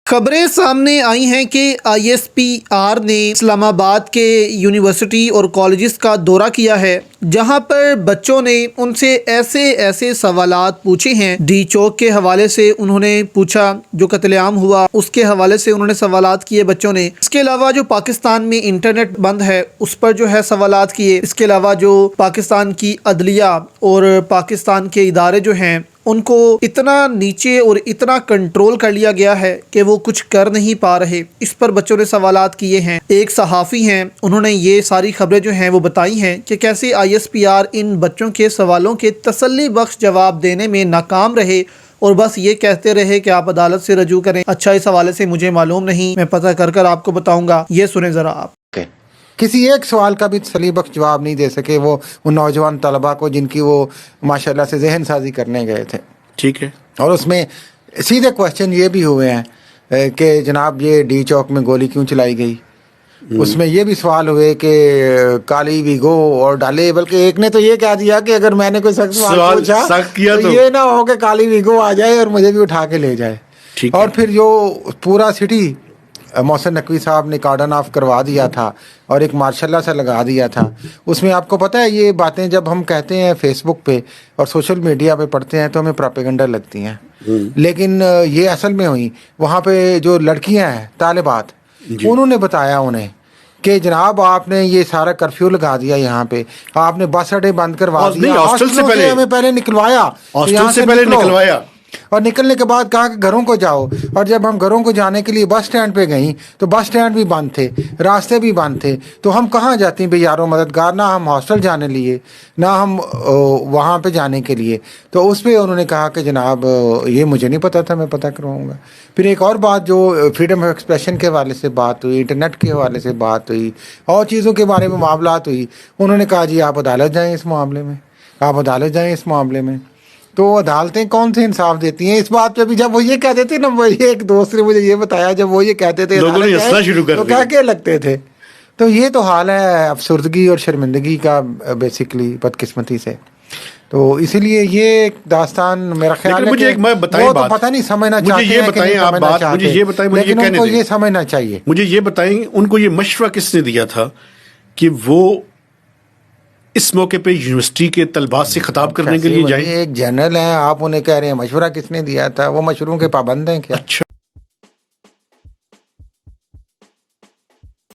خبریں سامنے آئی ہیں کہ آئی ایس پی آر نے اسلام آباد کے یونیورسٹی اور کالجز کا دورہ کیا ہے، جہاں پر بچوں نے ان سے ایسے سوالات پوچھے ہیں۔ ڈی چوک کے حوالے سے انہوں نے پوچھا، جو قتل عام ہوا اس کے حوالے سے انہوں نے سوالات کیے بچوں نے۔ اس کے علاوہ جو پاکستان میں انٹرنیٹ بند ہے اس پر جو ہے سوالات کیے۔ اس کے علاوہ جو پاکستان کی عدلیہ اور پاکستان کے ادارے جو ہیں ان کو اتنا نیچے اور اتنا کنٹرول کر لیا گیا ہے کہ وہ کچھ کر نہیں پا رہے، اس پر بچوں نے سوالات کیے ہیں۔ ایک صحافی ہیں، انہوں نے یہ ساری خبریں جو ہیں وہ بتائی ہیں کہ کیسے I S P are in بچوں کے سوالوں کے تسلی بخش جواب دینے میں ناکام رہے اور بس یہ کہتے رہے کہ آپ عدالت سے رجوع کریں۔ اچھا، اس حوالے سے مجھے معلوم نہیں، میں پتہ کر آپ کو بتاؤں گا، یہ سنیں ذرا آپ۔ کسی ایک سوال کا بھی تسلی بخش جواب نہیں دے سکے وہ ان نوجوان طلباء کو جن کی وہ ماشاءاللہ سے ذہن سازی کرنے گئے تھے۔ ٹھیک ہے، اور اس میں سیدھے کوشچن یہ بھی ہوئے ہیں کہ جناب یہ ڈی چوک میں گولی کیوں چلائی گئی۔ اس میں یہ بھی سوال ہوئے کہ کالی ویگو اور ڈالے، بلکہ ایک نے تو یہ کہہ دیا کہ اگر میں نے کوئی سخت سوال پوچھا تو یہ نہ ہو کہ کالی ویگو آ جائے اور مجھے بھی اٹھا کے لے جائے۔ اور پھر جو پورا سٹی محسن نقوی صاحب نے کارڈن آف کروا دیا تھا اور ایک مارشاء اللہ سے لگا دیا تھا، اس میں آپ کو پتہ ہے یہ باتیں جب ہم کہتے ہیں فیس بک پہ اور سوشل میڈیا پہ پڑھتے ہیں تو ہمیں پراپیگنڈا لگتی ہیں، لیکن یہ اصل میں ہوئی وہاں پہ جو لڑکیاں ہیں طالبات، انہوں نے بتایا انہیں کہ جناب آپ نے یہ سارا کرفیو لگا دیا، یہاں پہ آپ نے بس اڈے بند کروا دیا، ہاسٹل سے ہمیں پہلے نکلوایا، ہاسٹل سے پہلے نکلوایا اور نکلنے کے بعد کہا کہ گھروں کو جاؤ، اور جب ہم گھروں کو جانے کے لیے بس سٹینڈ پہ گئیں تو بس سٹینڈ بھی بند تھے، راستے بھی بند تھے، تو ہم کہاں جاتی ہیں بے یارو مددگار، نہ ہم ہاسٹل جانے لیے نہ ہم وہاں پہ جانے کے لیے۔ تو اس پہ انہوں نے کہا کہ جناب یہ مجھے نہیں پتا تھا، میں پتہ کرواؤں گا۔ پھر ایک اور بات جو فریڈم آف ایکسپریشن کے حوالے سے بات ہوئی، انٹرنیٹ کے حوالے سے بات ہوئی اور چیزوں کے بارے میں معاملات ہوئی، انہوں نے کہا جی آپ عدالت جائیں اس معاملے میں، آپ عدالت جائیں اس معاملے میں۔ تو عدالتیں کون سے انصاف دیتی ہیں اس بات پہ بھی؟ جب وہ یہ کہتے تھے نا، وہ ایک دوست نے مجھے یہ بتایا، جب وہ یہ کہتے تھے لوگوں نے ہنسنا شروع کر تو دیا، کہہ کے لگتے تھے۔ تو یہ تو حال ہے افسردگی اور شرمندگی کا بیسیکلی، بدقسمتی سے۔ تو اسی لیے یہ داستان میرا خیال ہے کہ وہ تو پتہ نہیں سمجھنا چاہتے ہیں کہ نہیں سمجھنا چاہتے، لیکن ان کو یہ سمجھنا چاہیے۔ مجھے یہ بتائیں ان کو یہ مشورہ کس نے دیا تھا کہ وہ اس موقع پہ یونیورسٹی کے طلباء سے خطاب کرنے کے لیے جائیں؟ ایک جنرل ہیں، آپ انہیں کہہ رہے ہیں مشورہ کس نے دیا تھا؟ وہ مشوروں کے پابند ہیں کیا؟ اچھا۔